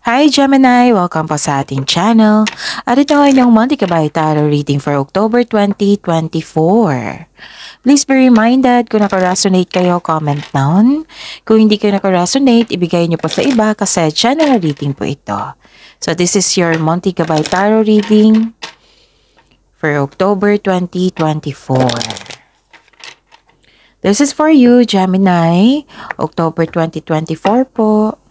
Hi Gemini! Welcome po sa ating channel. At ito ay inyong Monthly Kabay Tarot reading for October 2024. Please be reminded kung naka-resonate kayo, comment down. Kung hindi kayo naka-resonate, ibigay niyo po sa iba kasi channel reading po ito. So this is your Monthly Kabay Tarot reading for October 2024. This is for you, Gemini. October 2024 po.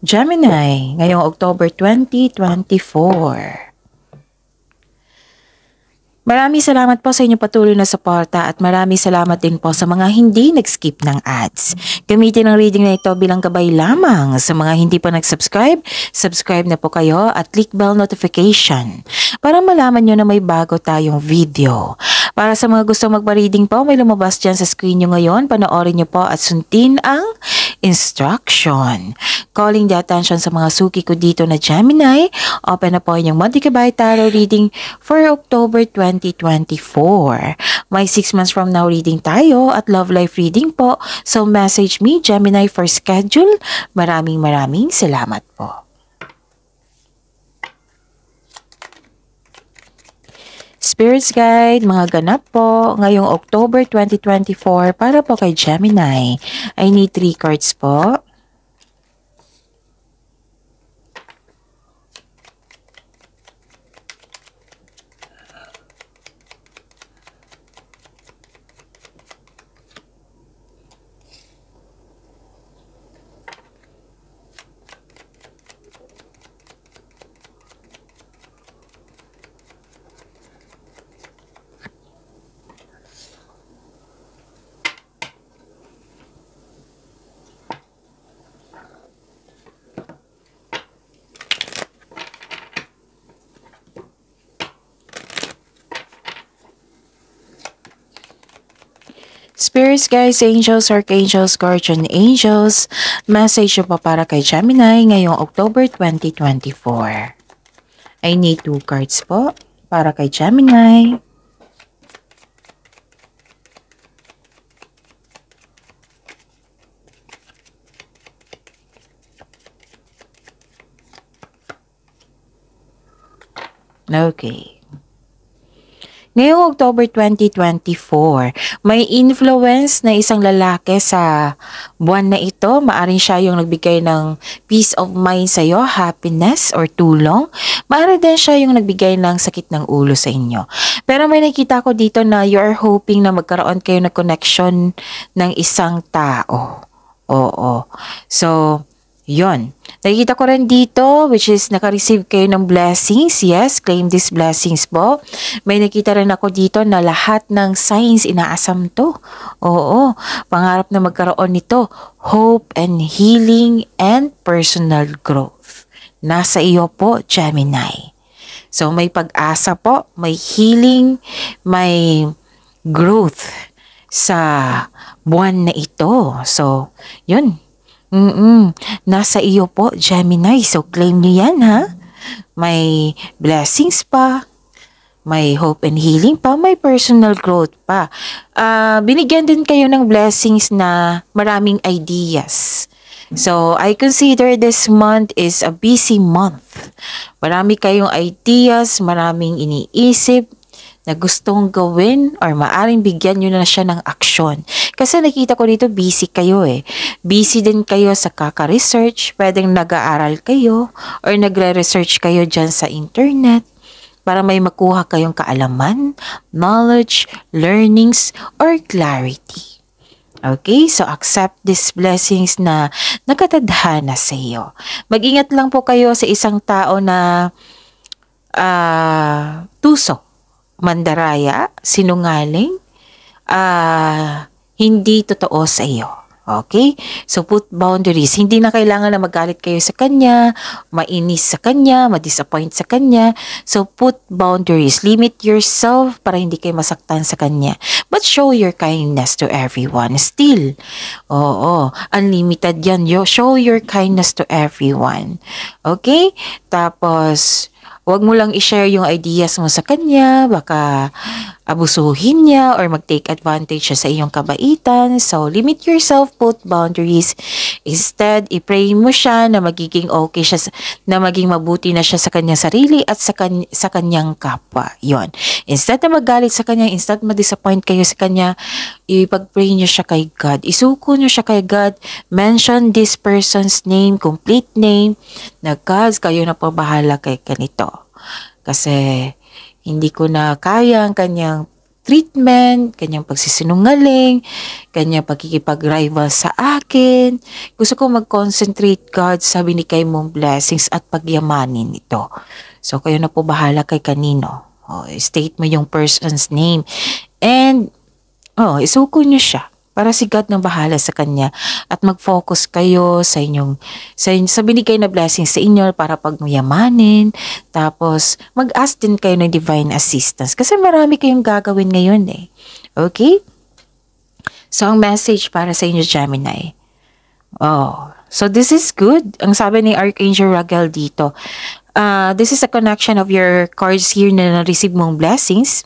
Gemini, ngayong October 2024. Maraming salamat po sa inyong patuloy na suporta at maraming salamat din po sa mga hindi nag-skip ng ads. Gamitin ang reading na ito bilang gabay lamang. Sa mga hindi pa nag-subscribe, subscribe na po kayo at click bell notification para malaman nyo na may bago tayong video. Para sa mga gustong magpa-reading po, may lumabas dyan sa screen nyo ngayon. Panoorin nyo po at sundin ang instruction. Calling the attention sa mga suki ko dito na Gemini. Open na po inyong Monthly Kabay Tarot reading for October 2024. May 6 months from now reading tayo at love life reading po. So message me Gemini for schedule. Maraming salamat po. Spirits Guide, mga ganap po ngayong October 2024 para po kay Gemini. I need 3 cards po. Spirits, guys, angels, archangels, guardian angels, message po para kay Gemini ngayong October 2024. I need 2 cards po para kay Gemini. Okay. Ngayong October 2024, may influence na isang lalaki sa buwan na ito. Maaring siya yung nagbigay ng peace of mind sa iyo, happiness or tulong. Maaring din siya yung nagbigay ng sakit ng ulo sa inyo. Pero may nakita ko dito na you are hoping na magkaroon kayo ng connection ng isang tao. Oo. So, yon. Nakikita ko rin dito, which is naka-receive kayo ng blessings. Yes, claim these blessings po. May nakita rin ako dito na lahat ng signs inaasam to. Oo, pangarap na magkaroon nito. Hope and healing and personal growth. Nasa iyo po, Gemini. So may pag-asa po, may healing, may growth sa buwan na ito. So, yun. Nasa iyo po, Gemini. So, claim niyo yan, ha? May blessings pa, may hope and healing pa, may personal growth pa. Binigyan din kayo ng blessings na maraming ideas. So, I consider this month is a busy month. Marami kayong ideas, maraming iniisip na gustong gawin or maaring bigyan nyo na siya ng aksyon. Kasi nakita ko dito busy kayo eh. Busy din kayo sa kaka-research, pwedeng nag-aaral kayo or nagre-research kayo dyan sa internet para may makuha kayong kaalaman, knowledge, learnings, or clarity. Okay, so accept these blessings na nakatadhana sa iyo. Mag-ingat lang po kayo sa isang tao na tuso, mandaraya, sinungaling, hindi totoo sa iyo. Okay? So, put boundaries. Hindi na kailangan na magalit kayo sa kanya, mainis sa kanya, ma-disappoint sa kanya. So, put boundaries. Limit yourself para hindi kayo masaktan sa kanya. But show your kindness to everyone. Still, oo, unlimited yan. Show your kindness to everyone. Okay? Tapos, wag mo lang i-share yung ideas mo sa kanya, baka abusuhin niya or mag-take advantage siya sa iyong kabaitan. So, limit yourself, put boundaries. Instead, i-pray mo siya na magiging okay siya, na maging mabuti na siya sa kanyang sarili at sa kanyang kapwa. Yon. Instead na magalit sa kanya, instead ma-disappoint kayo sa kanya, ipag-pray niyo siya kay God. Isuko niyo siya kay God. Mention this person's name, complete name, na God, kayo na po bahala kay ganito. Kasi hindi ko na kaya ang kanyang treatment, kanyang pagsisinungaling, kanyang pagkikipag-rival sa akin. Gusto ko mag-concentrate, God, sa binigay mong blessings at pagyamanin ito. So, kayo na po bahala kay kanino. State mo yung person's name. And, isuko nyo siya. Para si God nang bahala sa kanya at mag-focus kayo sa binigay na blessings sa inyo para pagmayamanin. Tapos mag-ask din kayo ng divine assistance kasi marami kayong gagawin ngayon eh. Okay? So ang message para sa inyo, Gemini. So this is good. Ang sabi ni Archangel Raguel dito, this is a connection of your cards here na na-receive mong blessings.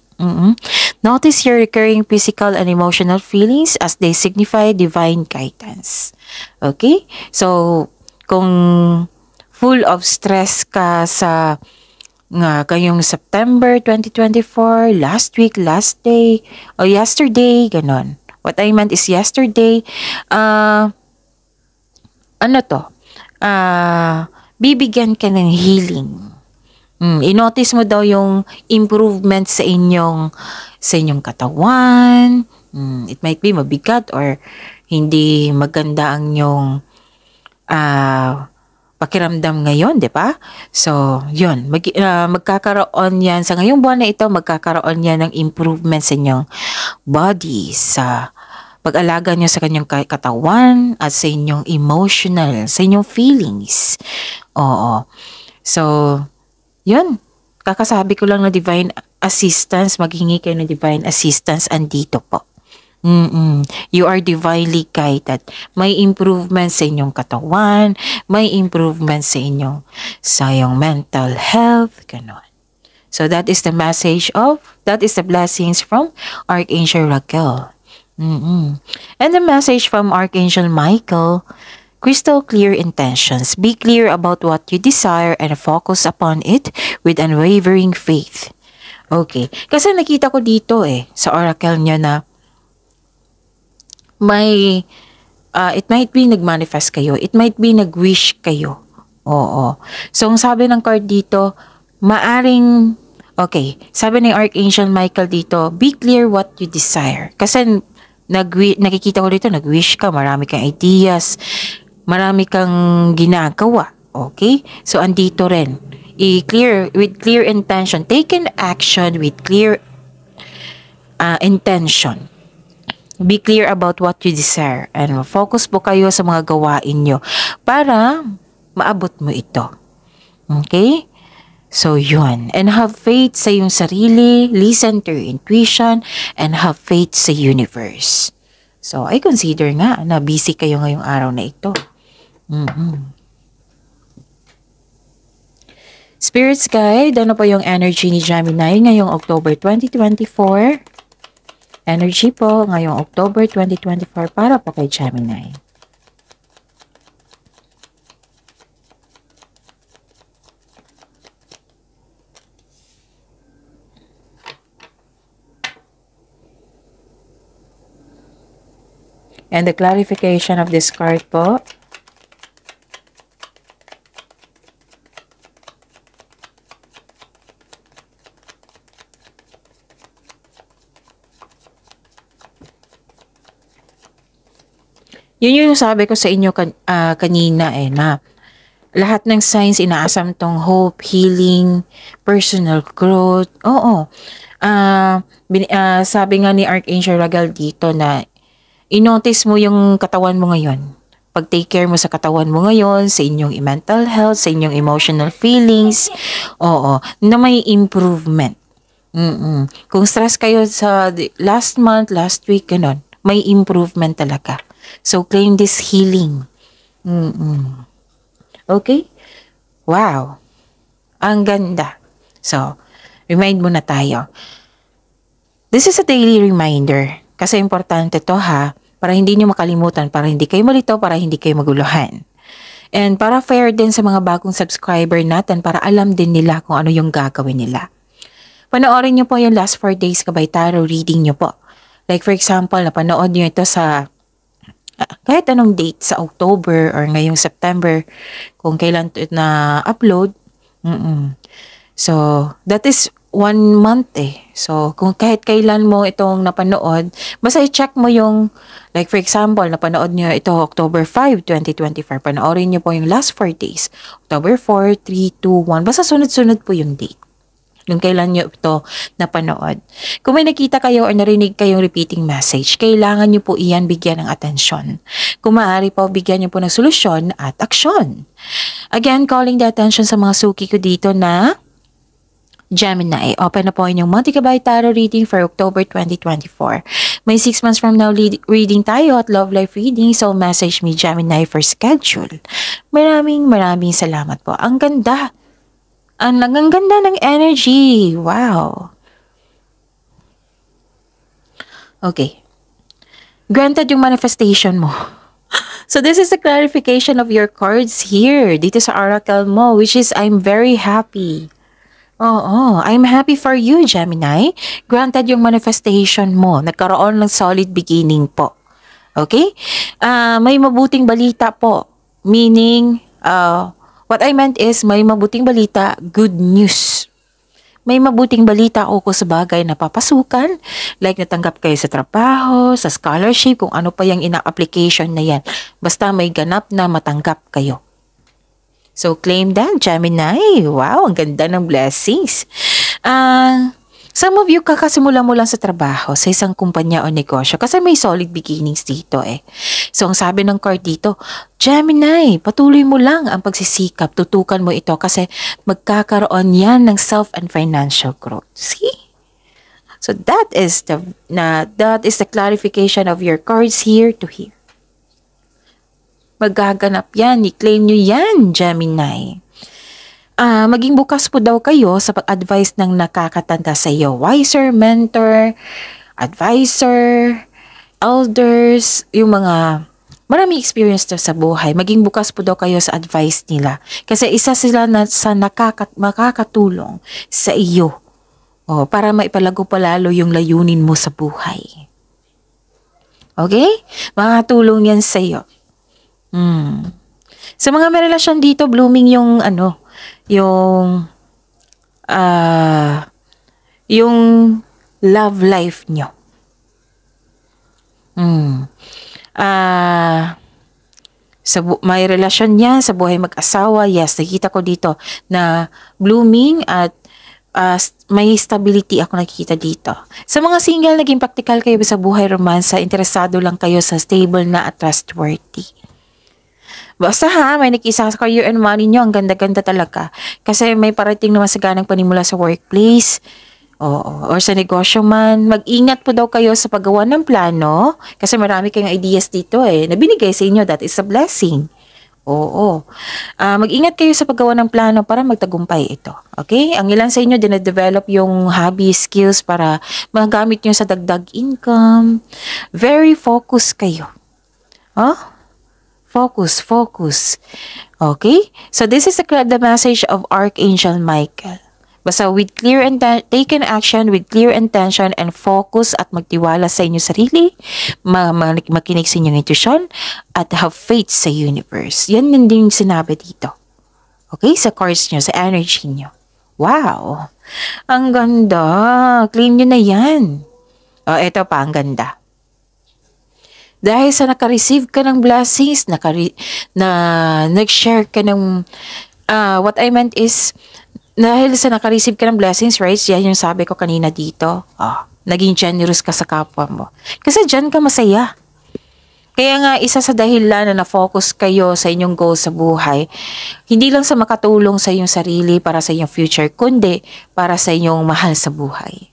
Notice your recurring physical and emotional feelings as they signify divine guidance. Okay? So, kung full of stress ka sa kayong September 2024, last week, last day, o yesterday, ganon. What I meant is yesterday, bibigyan ka ng healing. I-notice mo daw yung improvement sa inyong katawan. It might be mabigat or hindi maganda ang yung pakiramdam ngayon, di ba? So, yun. Magkakaroon yan, sa ngayong buwan na ito, magkakaroon yan ng improvement sa inyong body, sa pag-alaga nyo sa kanyang katawan at sa inyong emotional, sa inyong feelings. Oo. So, yun, kakasabi ko lang na divine assistance, maghingi kayo ng divine assistance, andito po. You are divinely guided. May improvement sa inyong katawan, may improvement sa iyong mental health, ganon. So that is the blessings from Archangel Raguel. And the message from Archangel Michael, crystal clear intentions. Be clear about what you desire and focus upon it with unwavering faith. Okay. Kasi nakita ko dito sa oracle niya na it might be nag-manifest kayo. It might be nag-wish kayo. Oo. So, ang sabi ng card dito, sabi ni Archangel Michael dito, be clear what you desire. Kasi nakikita ko dito, nag-wish ka, marami kang ideas, marami kang ginagawa. Okay? So, andito rin. With clear intention. Take an action with clear intention. Be clear about what you desire. And focus po kayo sa mga gawain nyo para maabot mo ito. Okay? So, yun. And have faith sa iyong sarili, listen to your intuition, and have faith sa universe. So, I consider nga na busy kayo ngayong araw na ito. Spirits guide, ano po yung energy ni Gemini ngayong October 2024? Energy po ngayong October 2024 para po kay Gemini. And the clarification of this card po. Yun yung sabi ko sa inyo kanina na lahat ng signs inaasam tong hope, healing, personal growth. Oo. Sabi nga ni Archangel Raguel dito na I-notice mo yung katawan mo ngayon. Pag-take care mo sa katawan mo ngayon, sa inyong mental health, sa inyong emotional feelings, oo, na may improvement. Kung stress kayo sa last month, last week, ganun, may improvement talaga. So, claim this healing. Okay? Wow. Ang ganda. So, remind mo na tayo. This is a daily reminder. Kasi importante to ha, para hindi nyo makalimutan, para hindi kayo malito, para hindi kayo maguluhan. And para fair din sa mga bagong subscriber natin, para alam din nila kung ano yung gagawin nila. Panoorin nyo po yung last 4 days kabay tarot reading nyo po. Like for example, napanood nyo ito sa kahit anong date sa October or ngayong September, kung kailan ito na-upload. So, that is 1 month eh. So, kung kahit kailan mo itong napanood, basta i-check mo yung, like for example, napanood nyo ito October 5, 2025. Panoorin nyo po yung last 4 days. October 4, 3, 2, 1. Basta sunod-sunod po yung date. Yung kailan nyo ito napanood. Kung may nakita kayo o narinig kayong repeating message, kailangan nyo po iyan bigyan ng atensyon. Kung maaari po, bigyan nyo po ng solusyon at aksyon. Again, calling the attention sa mga suki ko dito na Gemini. Open na po inyong Monte Cabay Tarot reading for October 2024. May 6 months from now reading tayo at love life reading, so message me Gemini for schedule. Maraming salamat po. Ang ganda. Ang ganda ng energy. Wow. Okay. Granted yung manifestation mo. So this is a clarification of your cards here. Dito sa oracle mo, which is I'm very happy. Oo, I'm happy for you, Gemini. Granted yung manifestation mo. Nagkaroon ng solid beginning po. Okay? May mabuting balita po. Meaning, what I meant is may mabuting balita, good news. May mabuting balita o sa bagay na papasukan, like natanggap kayo sa trabaho, sa scholarship, kung ano pa yung ina-application na yan. Basta may ganap na matanggap kayo. So, claim that, Gemini. Wow, ang ganda ng blessings. Some of you, kakasimula mo lang sa trabaho, sa isang kumpanya o negosyo, kasi may solid beginnings dito eh. So, ang sabi ng card dito, Gemini, patuloy mo lang ang pagsisikap, tutukan mo ito kasi magkakaroon yan ng self and financial growth. See? So, that is the clarification of your cards here to here. Magaganap yan, i-claim nyo yan, Gemini. Maging bukas po daw kayo sa pag-advise ng nakakatanda sa iyo. Wiser, mentor, advisor, elders, yung mga maraming experience sa buhay. Maging bukas po daw kayo sa advice nila. Kasi isa sila sa makakatulong sa iyo. Para maipalago palalo yung layunin mo sa buhay. Okay? Makakatulong yan sa iyo. Sa mga may relasyon dito, blooming yung yung love life nyo. May relasyon yan sa buhay mag-asawa. Yes, nakikita ko dito na blooming at may stability ako nakikita dito. Sa mga single, naging practical kayo sa buhay romansa, interesado lang kayo sa stable na at trustworthy. Basta may nakisa sa career and money nyo, ang ganda-ganda talaga. Kasi may parating naman sa ganang panimula sa workplace, or sa negosyo man. Mag-ingat po daw kayo sa paggawa ng plano, kasi marami kayong ideas dito na binigay sa inyo, that is a blessing. Mag-ingat kayo sa paggawa ng plano para magtagumpay ito. Okay? Ang ilan sa inyo, dina-develop yung hobby, skills para magamit nyo sa dagdag income. Very focused kayo. Focus. Okay? So, this is the message of Archangel Michael. Basta with taken action with clear intention and focus at magtiwala sa inyong sarili, makinig sa inyong intuition, at have faith sa universe. Yan din yung sinabi dito. Okay? Sa cards nyo, sa energy nyo. Wow! Ang ganda! Claim nyo na yan. Ito pa, ang ganda. Dahil sa naka-receive ka ng blessings, nag-share ka ng, what I meant is, dahil sa naka-receive ka ng blessings, right? Yan yung sabi ko kanina dito. Naging generous ka sa kapwa mo. Kasi dyan ka masaya. Kaya nga, isa sa dahilan na na-focus kayo sa inyong goals sa buhay, hindi lang sa makatulong sa inyong sarili para sa inyong future, kundi para sa inyong mahal sa buhay.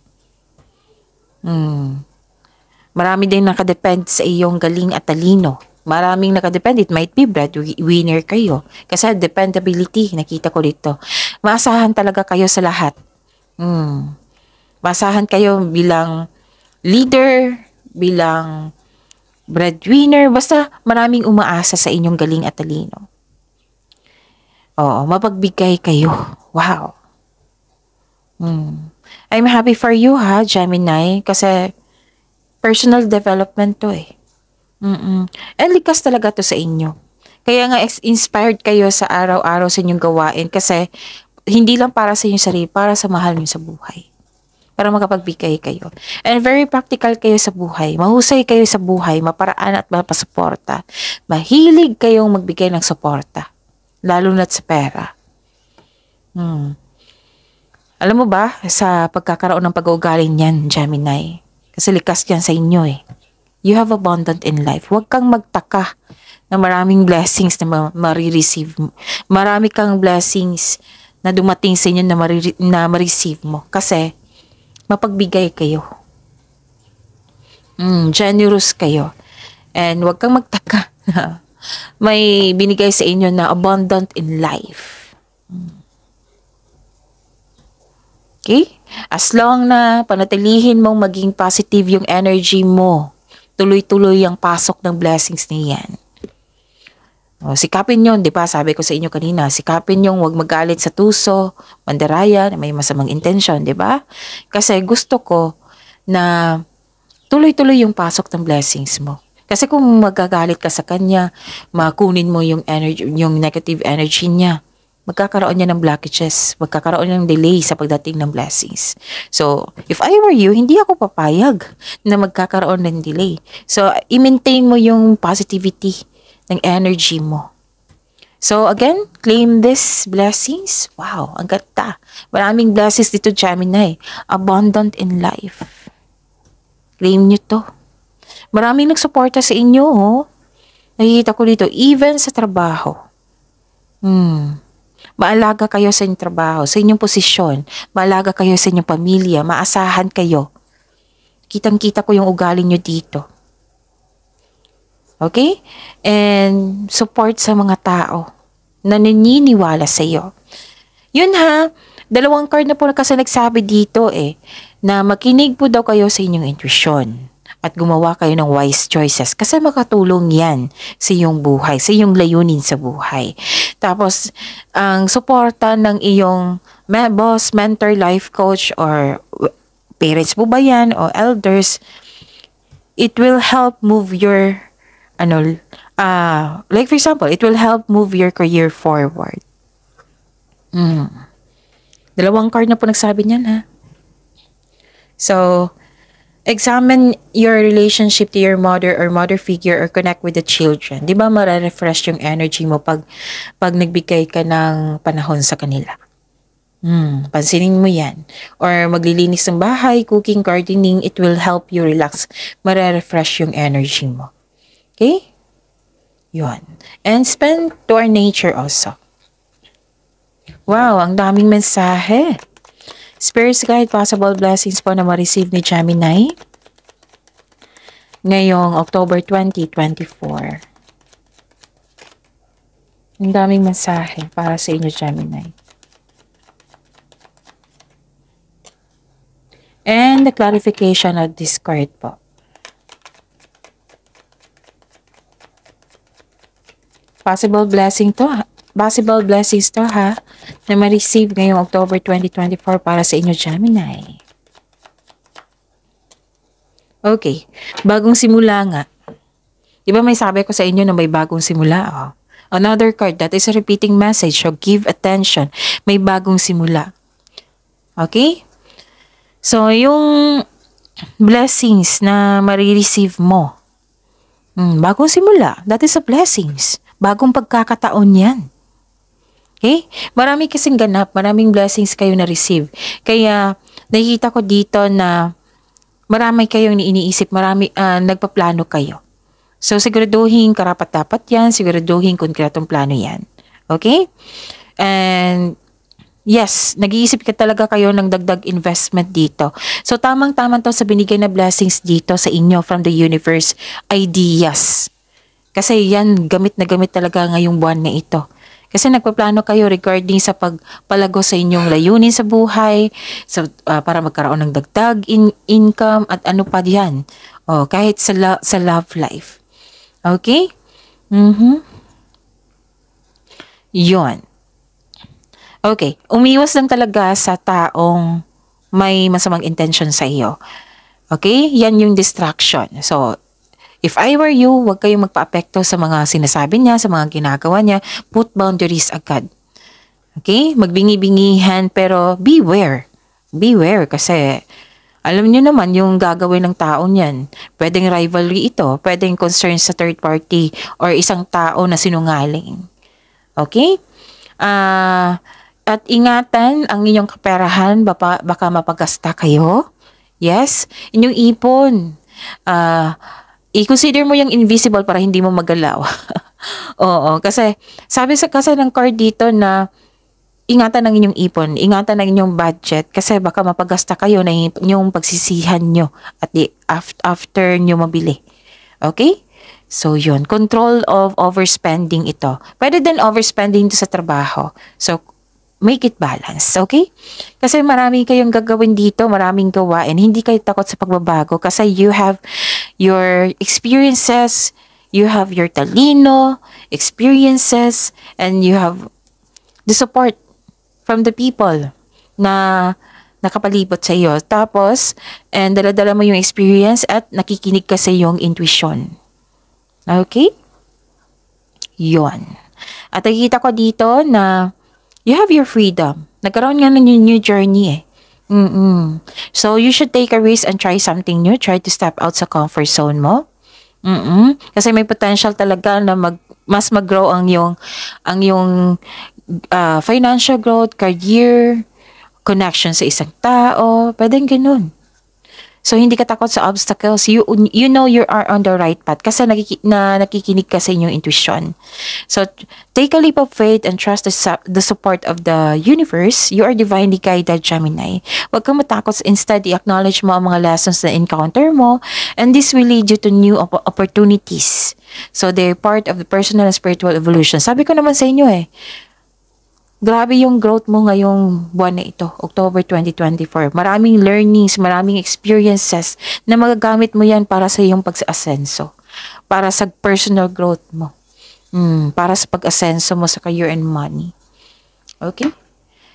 Marami din nakadepend sa iyong galing at talino. Maraming nakadepend. It might be breadwinner kayo. Kasi dependability, nakita ko dito. Maasahan talaga kayo sa lahat. Maasahan kayo bilang leader, bilang breadwinner. Basta maraming umaasa sa inyong galing at talino. Oo, mapagbigay kayo. Wow. I'm happy for you ha, Gemini. Kasi personal development to eh. And likas talaga to sa inyo. Kaya nga inspired kayo sa araw-araw sa inyong gawain kasi hindi lang para sa inyong sarili, para sa mahal niyo sa buhay. Para makapagbigay kayo. And very practical kayo sa buhay. Mahusay kayo sa buhay, maparaan at mapasuporta. Mahilig kayong magbigay ng suporta. Lalo na't sa pera. Alam mo ba, sa pagkakaroon ng pag-uugali niyan, Gemini, kasi likas yan sa inyo eh. You have abundant in life. Huwag kang magtaka na maraming blessings na marireceive mo. Marami kang blessings na dumating sa inyo na ma-receive mo. Kasi, mapagbigay kayo. Generous kayo. And huwag kang magtaka na may binigay sa inyo na abundant in life. Okay? As long na panatilihin mong maging positive yung energy mo, tuloy-tuloy ang pasok ng blessings niyan. Sikapin yun, di ba? Sabi ko sa inyo kanina, sikapin yung huwag magalit sa tuso, mandaraya, na may masamang intention, di ba? Kasi gusto ko na tuloy-tuloy yung pasok ng blessings mo. Kasi kung magagalit ka sa kanya, makunin mo yung energy, yung negative energy niya, magkakaroon niya ng blockages, magkakaroon ng delay sa pagdating ng blessings. So, if I were you, hindi ako papayag na magkakaroon ng delay. So, i-maintain mo yung positivity ng energy mo. So, again, claim these blessings. Wow, ang ganda. Maraming blessings dito, Gemini. Abundant in life. Claim nyo to. Maraming nagsuporta sa inyo, oh. Nakikita ko dito, even sa trabaho. Maalaga kayo sa inyong trabaho, sa inyong posisyon. Maalaga kayo sa inyong pamilya. Maasahan kayo. Kitang-kita ko yung ugali nyo dito. Okay? And support sa mga tao na naniniwala sa iyo. Yun ha, 2 card na po kasi nagsabi dito na makinig po daw kayo sa inyong intuition at gumawa kayo ng wise choices kasi makatulong yan sa iyong buhay, sa iyong layunin sa buhay. Tapos, ang suporta ng iyong boss, mentor, life coach, or parents po ba yan, o elders, it will help move your, like for example, it will help move your career forward. 2 card na po nagsabi niyan ha. So, examine your relationship to your mother or mother figure or connect with the children. Di ba mara-refresh yung energy mo pag nagbigay ka ng panahon sa kanila? Pansinin mo yan. Or maglilinis ng bahay, cooking, gardening, it will help you relax. Mara-refresh yung energy mo. Okay? Yun. And spend to our nature also. Wow, ang daming mensahe. Spirit's guide, possible blessings po na ma-receive ni Gemini ngayong October 2024. Ang daming mensahe para sa inyo, Gemini. And the clarification of this card po. Possible blessings to ha, na ma-receive ngayong October 2024 para sa inyo, Gemini. Okay, bagong simula nga. Diba may sabi ko sa inyo na may bagong simula? Oh. Another card, that is a repeating message, so give attention. May bagong simula. Okay? So, yung blessings na ma-receive mo, bagong simula, that is a blessings. Bagong pagkakataon yan. Okay? Marami kasing ganap, maraming blessings kayo na-receive. Kaya, nakikita ko dito na marami kayong iniisip, nagpaplano kayo. So, siguraduhin karapat-dapat yan, siguraduhin konkretong plano yan. Okay? And, yes, nag-iisip ka talaga kayo ng dagdag investment dito. So, tamang-tama to sa binigay na blessings dito sa inyo from the universe, ideas. Kasi yan, gamit na gamit talaga ngayong buwan na ito. Kasi nagpaplano kayo regarding sa pagpalago sa inyong layunin sa buhay, para magkaroon ng dagdag income at ano pa diyan. Kahit sa love life. Okay? Yun. Okay. Umiwas lang talaga sa taong may masamang intention sa iyo. Okay? Yan yung distraction. So, if I were you, huwag kayong magpa-apekto sa mga sinasabi niya, sa mga ginagawa niya. Put boundaries agad. Okay? Magbingi-bingihan pero beware. Beware kasi alam niyo naman yung gagawin ng tao niyan. Pwedeng rivalry ito, pwedeng concern sa third party or isang tao na sinungaling. Okay? At ingatan ang inyong kaperahan, baka mapagasta kayo. Yes? Inyong ipon. I-consider mo yung invisible para hindi mo magalaw. Oo, kasi sabi kasi ng card dito na ingatan ng inyong ipon, ingatan ng inyong budget kasi baka mapagasta kayo na yung pagsisihan nyo at after nyo mabili. Okay? So, yun. Control of overspending ito. Pwede din overspending ito sa trabaho. So, make it balance. Okay? Kasi maraming kayong gagawin dito, maraming gawain. Hindi kayo takot sa pagbabago kasi you have your experiences, you have your talino, experiences, and you have the support from the people na nakapalibot sa iyo. Tapos, and dala-dala mo yung experience at nakikinig ka sa yung intuition. Okay? Yun. At nakikita ko dito na you have your freedom. Nagkaroon nga ng new journey eh. So, you should take a risk and try something new. Try to step out sa comfort zone mo. Kasi may potential talaga na mas mag-grow ang yung financial growth, career, connection sa isang tao, pwedeng ganun. So, hindi ka takot sa obstacles. You know you are on the right path kasi nakikinig ka sa inyong intuition. So, take a leap of faith and trust the support of the universe. You are divinely guided, Gemini. Huwag kang matakot. Instead, i-acknowledge mo ang mga lessons na encounter mo and this will lead you to new opportunities. So, they're part of the personal and spiritual evolution. Sabi ko naman sa inyo grabe yung growth mo ngayong buwan na ito, October 2024. Maraming learnings, maraming experiences na magagamit mo yan para sa iyong pag-asenso. Para sa personal growth mo. Para sa pag-asenso mo sa career and money. Okay?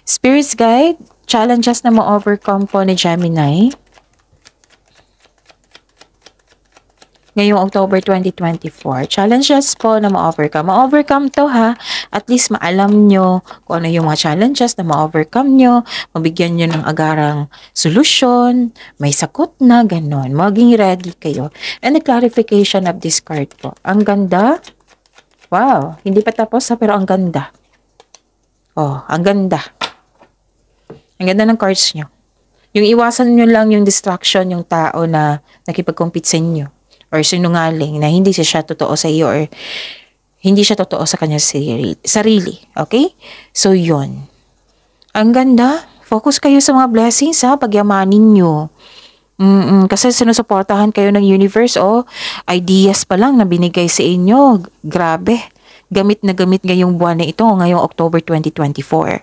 Spirit's Guide, challenges na ma-overcome po ni Gemini. Ngayong October 2024, challenges po na ma-overcome. Ma-overcome to ha. At least maalam nyo kung ano yung mga challenges na ma-overcome nyo. Mabigyan nyo ng agarang solusyon. May sakot na, ganon. Maging ready kayo. And the clarification of this card po. Ang ganda. Wow. Hindi pa tapos ha, pero ang ganda. Ang ganda. Ang ganda ng cards nyo. Yung iwasan nyo lang yung distraction, yung tao na nakipag-compete sa inyo. Or sinungaling na hindi siya totoo sa iyo or hindi siya totoo sa kanya sarili. Okay? So, yun. Ang ganda. Focus kayo sa mga blessings ha, pagyamanin nyo. Kasi sinusuportahan kayo ng universe ideas pa lang na binigay sa inyo. Grabe. Gamit na gamit ngayong buwan na ito, ngayong October 2024.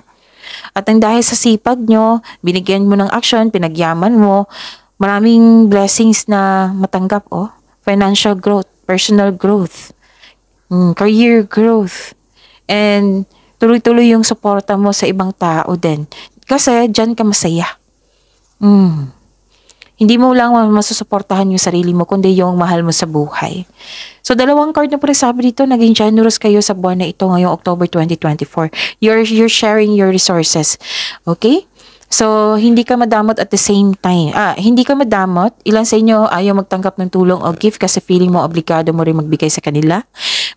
At ang dahil sa sipag nyo, binigyan mo ng action, pinagyaman mo, maraming blessings na matanggap financial growth, personal growth, career growth, and tuloy-tuloy yung suporta mo sa ibang tao din. Kasi dyan ka masaya. Hindi mo lang masusuportahan yung sarili mo, kundi yung mahal mo sa buhay. So, dalawang card na po sabi dito, naging generous kayo sa buwan na ito ngayong October 2024. You're sharing your resources. Okay? So, hindi ka madamot at the same time. Hindi ka madamot. Ilan sa inyo ayaw magtanggap ng tulong o gift kasi feeling mo obligado mo rin magbigay sa kanila.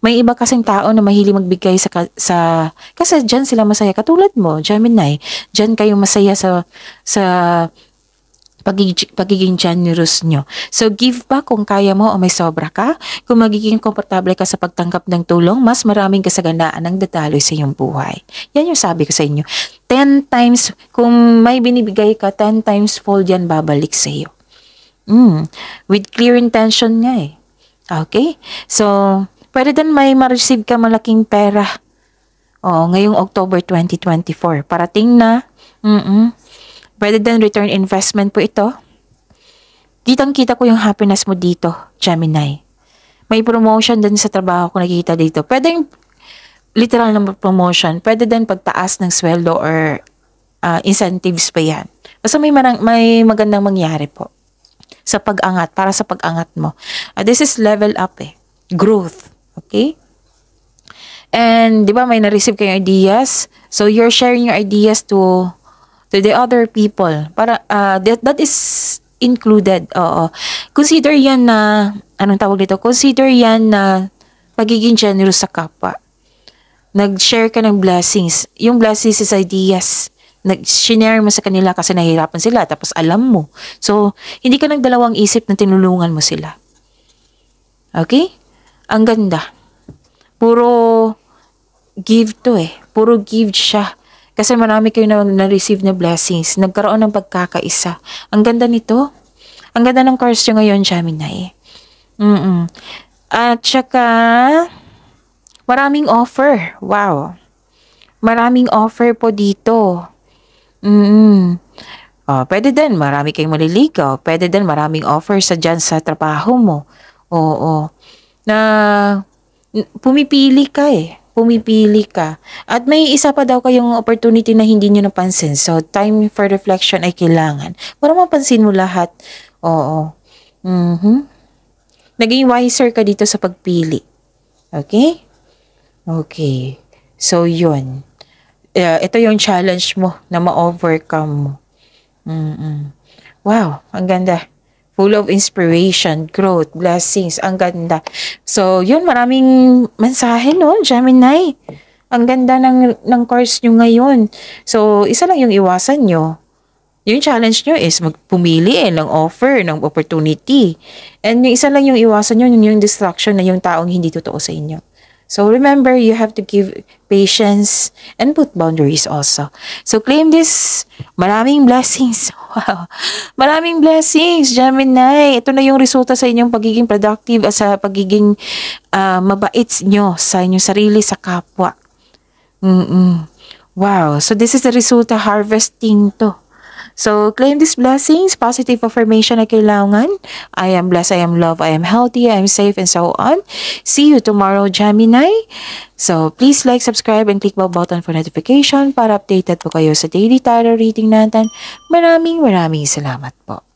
May iba kasing tao na mahilig magbigay kasi dyan sila masaya. Katulad mo, Gemini. Dyan kayo masaya sa pagiging generous nyo. So, give back kung kaya mo o may sobra ka. Kung magiging komportable ka sa pagtanggap ng tulong, mas maraming kasaganaan ang dadaloy sa iyong buhay. Yan yung sabi ko sa inyo. 10 times, kung may binibigay ka, 10 times fold yan babalik sa iyo. With clear intention nga eh. Okay? So, pwede din may ma-receive ka malaking pera. Ngayong October 2024. Parating na. Pwede din return investment po ito. Kitang-kita ko yung happiness mo dito, Gemini. May promotion din sa trabaho ko nakikita dito. Pwede yung literal na promotion. Pwede din pagtaas ng sweldo or incentives pa yan. Basta may magandang mangyari po sa pag-angat, para sa pag-angat mo. This is level up eh. Growth. Okay? And, di ba, may na-receive kayong ideas? So, you're sharing your ideas to the other people. Para, that is included. Oo. Consider yan na, anong tawag dito? Consider yan na pagiging generous sa kapwa. Nag-share ka ng blessings. Yung blessings is ideas. Nag-share mo sa kanila kasi nahihirapan sila. Tapos alam mo. So, hindi ka nagdalawang isip na tinulungan mo sila. Okay? Ang ganda. Puro give to eh. Puro give siya. Kasi marami kayo na-receive na blessings. Nagkaroon ng pagkakaisa. Ang ganda nito. Ang ganda ng cards nyo ngayon, Gemini. At saka, maraming offer. Wow. Maraming offer po dito. Pwede din, marami kayong maliligaw. Pwede din, maraming offer dyan sa trabaho mo. Oo. Na, pumipili ka eh. Pumipili ka. At may isa pa daw kayong opportunity na hindi nyo napansin. So, time for reflection ay kailangan. Para mapansin mo lahat. Oo. Naging wiser ka dito sa pagpili. Okay? Okay. So, yun. Ito yung challenge mo na ma-overcome mo. Wow, ang ganda. Full of inspiration, growth, blessings. Ang ganda. So, yun, maraming mensahe, no, Gemini. Ang ganda ng course nyo ngayon. So, isa lang yung iwasan nyo. Yung challenge nyo is magpumili ng offer, ng opportunity. And yung isa lang yung iwasan nyo, yung distraction na yung taong hindi totoo sa inyo. So, remember, you have to give patience and put boundaries also. So, claim this. Maraming blessings. Wow. Maraming blessings, Gemini. Ito na yung resulta sa inyong pagiging productive at sa pagiging mabait nyo sa inyong sarili, sa kapwa. Wow. So, this is the resulta harvesting to. So, claim these blessings, positive affirmation na kailangan. I am blessed, I am loved, I am healthy, I am safe, and so on. See you tomorrow, Gemini. So, please like, subscribe, and click bell button for notification para updated po kayo sa daily tarot reading natin. Maraming salamat po.